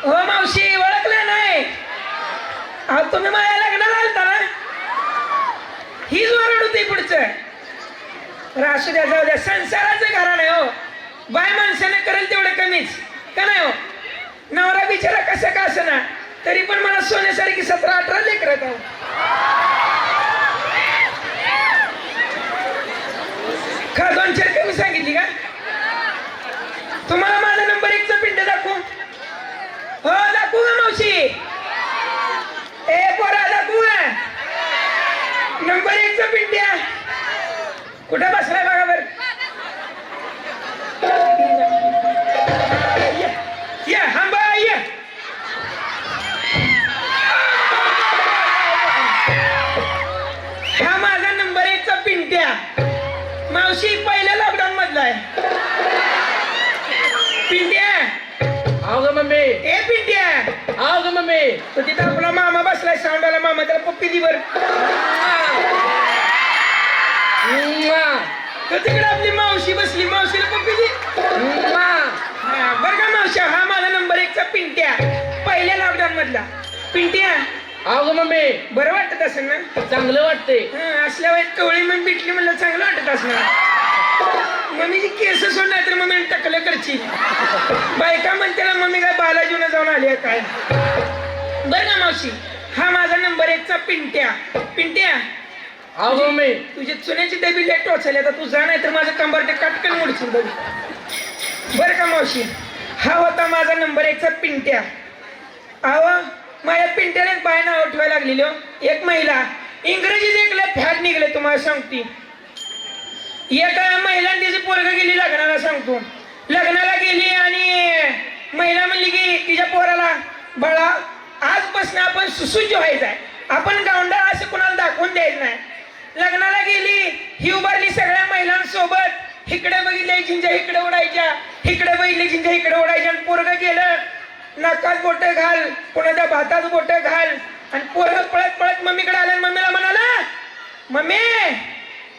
हो मावशी ओळखलं नाही? अहो तुम्ही माझ्या लग्नाला आलता ना? हीच ओरड होती पुढचं. असू द्या जाऊ द्या, संसाराचं घराणं आहे हो. बाय माणसाने करेल तेवढं कमीच का नाही हो? नवरा बिचारा कसं का असना तरी पण मला सोन्यासारखी 17-18 लेकरं आहेत. का 2-4 कमी सांगितली का? तुम्हाला माझा नंबर 1चा पिंड दाखवू? हो दाखवू का मावशी? ए पोरा दाखवू का नंबर 1चा पिंड्या? कुठे बसलाय बघा बर. या हांबा या. हा माझा नंबर 1चा पिंट्या. मावशी पहिल्या लॉकडाऊन मधला आहे. पिंट्या आओ ग मम्मी. ए पिंट्या आओ ग मम्मी. तो तिथं आपला मामा बसलाय साऊंडाला. मामा त्याला पप्पी दी बर. तो तिकडे आपली मावशी बसली. मावशीला पप्पी दी बर का मावशी. हा माझा नंबर 1चा पिंट्या पहिल्या लॉकडाऊन मधला. पिंट्या आओ ग मम्मी. बरं वाटत असेल ना? चांगलं वाटतंय. असल्या वेळेत कवळी मग भेटली म्हणलं चांगलं वाटत असणार. मम्मीची केस सोडणार तर मम्मी टकलं करची. बायका म्हणते ना मम्मी काय बालाजीला जाऊन आली काय. बरं का मावशी हा माझा नंबर 1चा पिंट्या. पिंट्या आओ ग मम्मी. तुझी चुन्याची डबी लेट टोचली. आता तू जा नाही तर माझं कंबरटे काटकन मोडशील डबी. बरं का मावशी हा होता माझा नंबर 1चा पिंट्या. अहो माझ्या पिंट्याने बाय नाव ठेवायला लागलेली हो. एक महिला इंग्रजी देखलं फॅट निघले तुम्हाला सांगते. एका महिलांनी तिची पोरग गेली लग्नाला. सांगतो लग्नाला गेली आणि महिला म्हणली की तिच्या पोराला बाळा आजपासून आपण सुसज्ज व्हायचं आहे. आपण गावंडा असं कोणाला दाखवून द्यायचं नाही. लग्नाला गेली ही उभारली सगळ्या महिलांसोबत. इकडे बघितले जिंजा इकडे उडायच्या, इकडे बघितले जिंजा इकडे उडायच्या. आणि पोरग गेलं नाकात बोट घाल पुन्हा त्या भातात बोट घाल. आणि पोरग पळत पळत मम्मीकडे आलं. मम्मीला म्हणाला मम्मी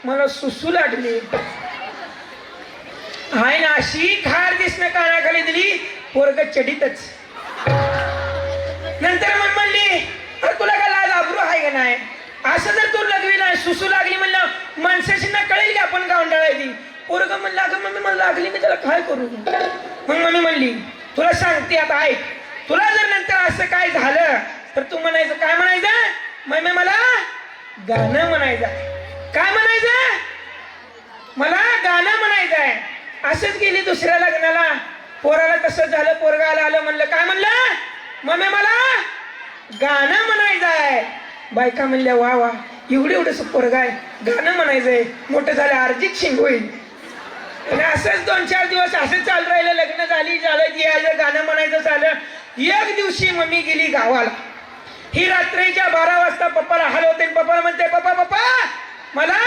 मला सुसू लागली. हाय ना अशी खार दिसणं कानाखाली दिली. पोरग चढीतच. नंतर मग म्हणली अरे तुला का लाज आबरू आहे का नाही? असं जर तू लगवी नाही सुसू लागली म्हणलं माणसाशी ना कळेल की आपण गावंडाळायची. पोरग म्हणलं अगं मम्मी मला लागली मी त्याला काय करू? मग मम्मी म्हणली तुला सांगते आता ऐक. तुला जर नंतर असं काय झालं तर तू म्हणायचं काय म्हणायचं? मम्मी मला गाणं म्हणायचं. काय म्हणायचं? मला गाणं म्हणायचं आहे. असंच गेली दुसऱ्या लग्नाला. पोराला तसं झालं. पोरगाला आलं म्हणलं काय म्हणलं? मम्मी मला गाणं म्हणायचं आहे. बायका म्हणल्या वा वा एवढं एवढंच पोरगा आहे गाणं म्हणायचंय. मोठं झालं अर्जित सिंग होईल. आणि असंच 2-4 दिवस असं चालू राहिलं. लग्न झाली झालं गाणं म्हणायचं झालं. एक दिवशी मम्मी गेली गावाला. ही रात्रीच्या 12 वाजता पप्पाला हलवते. पप्पाला म्हणते पप्पा पप्पा मला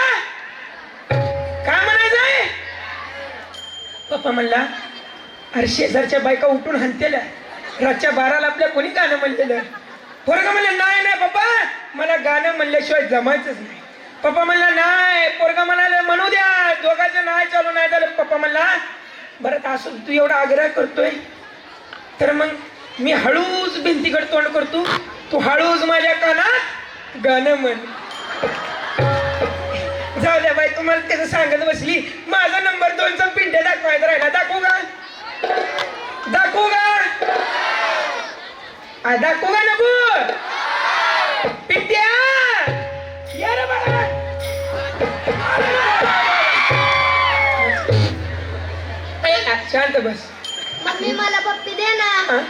काय म्हणायचंय? पप्पा म्हणला अरे शेजारच्या बायका उठून हाणतेल्या. रातच्या 12ला आपल्या कोणी गाणं म्हणलेलं? पोरगा म्हणलं नाही नाही पप्पा मला गाणं म्हणल्याशिवाय जमायचंच नाही. पप्पा म्हणला नाही. पोरगा म्हणाले म्हणू द्या दोघांचं नाही चालू नाही झालं. पप्पा म्हणला बरं असं तू एवढा आग्रह करतोय तर मग मी हळूच भिंतीकडे तोंड करतो. तू हळूच माझ्या कानात गाणं म्हण. जाऊ द्या बाई तुम्हाला त्याचं सांगत बसली. माझा नंबर 2चा पिंड्या दाखवायचा राहिला. दाखवू का? दाखवू का? दाखवू का नको? पिंट्या या रे बाळा. शांत बस. मम्मी मला पप्पी दे ना.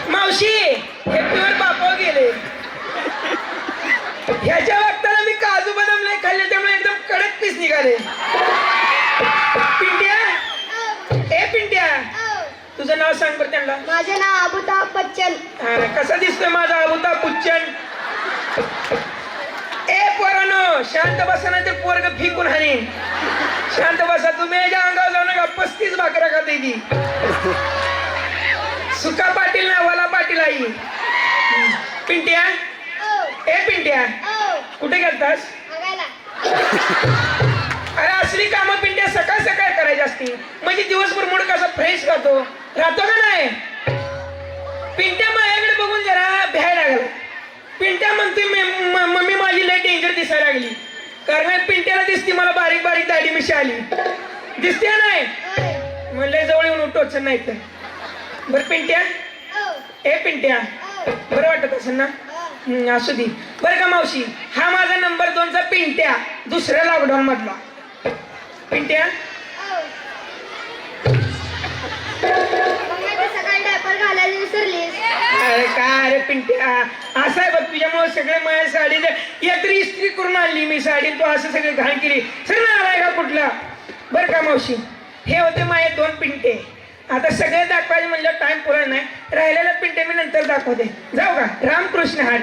मावशी हे प्युअर बापाव गेले. ह्याच्या वक्ताला मी काजू बदाम नाही खाल्ले त्यामुळे एकदम कडक पीस निघाले. पिंट्या ए पिंट्या तुझं नाव सांग बरं त्यांना. माझे नाव अमिताभ बच्चन. कसा दिसतोय माझा अमिताभ बच्चन? ए पोरानो शांत बसा नाही तर पोरग फिकून हानी. शांत बसा. तुम्ही याच्या अंगावर जाऊ नका. 35 भाकऱ्या खाते ती. सुका पाटील ना वाला पाटील आई. पिंट्या ए पिंट्या कुठे गेलतास? अरे असली कामं पिंट्या सकाळ सकाळ करायची असती म्हणजे दिवसभर मूड कसा फ्रेश राहतो. राहतो का नाही? पिंट्या माझ्याकडे बघून जरा भ्यायला लागला. पिंट्या म्हणते मम्मी माझी लय डेंजर दिसायला लागली. कारण पिंट्याला दिसते मला बारीक बारीक दाढी मिशी आली दिसते नाही होय. म्हणलं जवळ येऊन टोचन नाही तर. बरं पिंट्या हो. ए पिंट्या हो. बरं वाटत असेल ना. हो. असू दे. बरं का मावशी हा माझा नंबर 2चा पिंट्या दुसऱ्या लॉकडाऊन मधला. पिंट्या हो. मम्मी तू सकाळी डायपर घालायला विसरलीस. अरे काय अरे पिंट्या असं आहे बघ तुझ्यामुळे सगळे माझ्या साडीला एकतरी इस्त्री करून आणली मी साडी तू असं सगळे घाण केली सगळं आलाय का कुठला. बरं का मावशी हे होते माझे 2 पिंटे. आता सगळे दाखवायचे म्हणलं टाइम पुरा नाही राहिलेला पिंटे मी नंतर दाखवते. जाऊ का. रामकृष्ण हरी.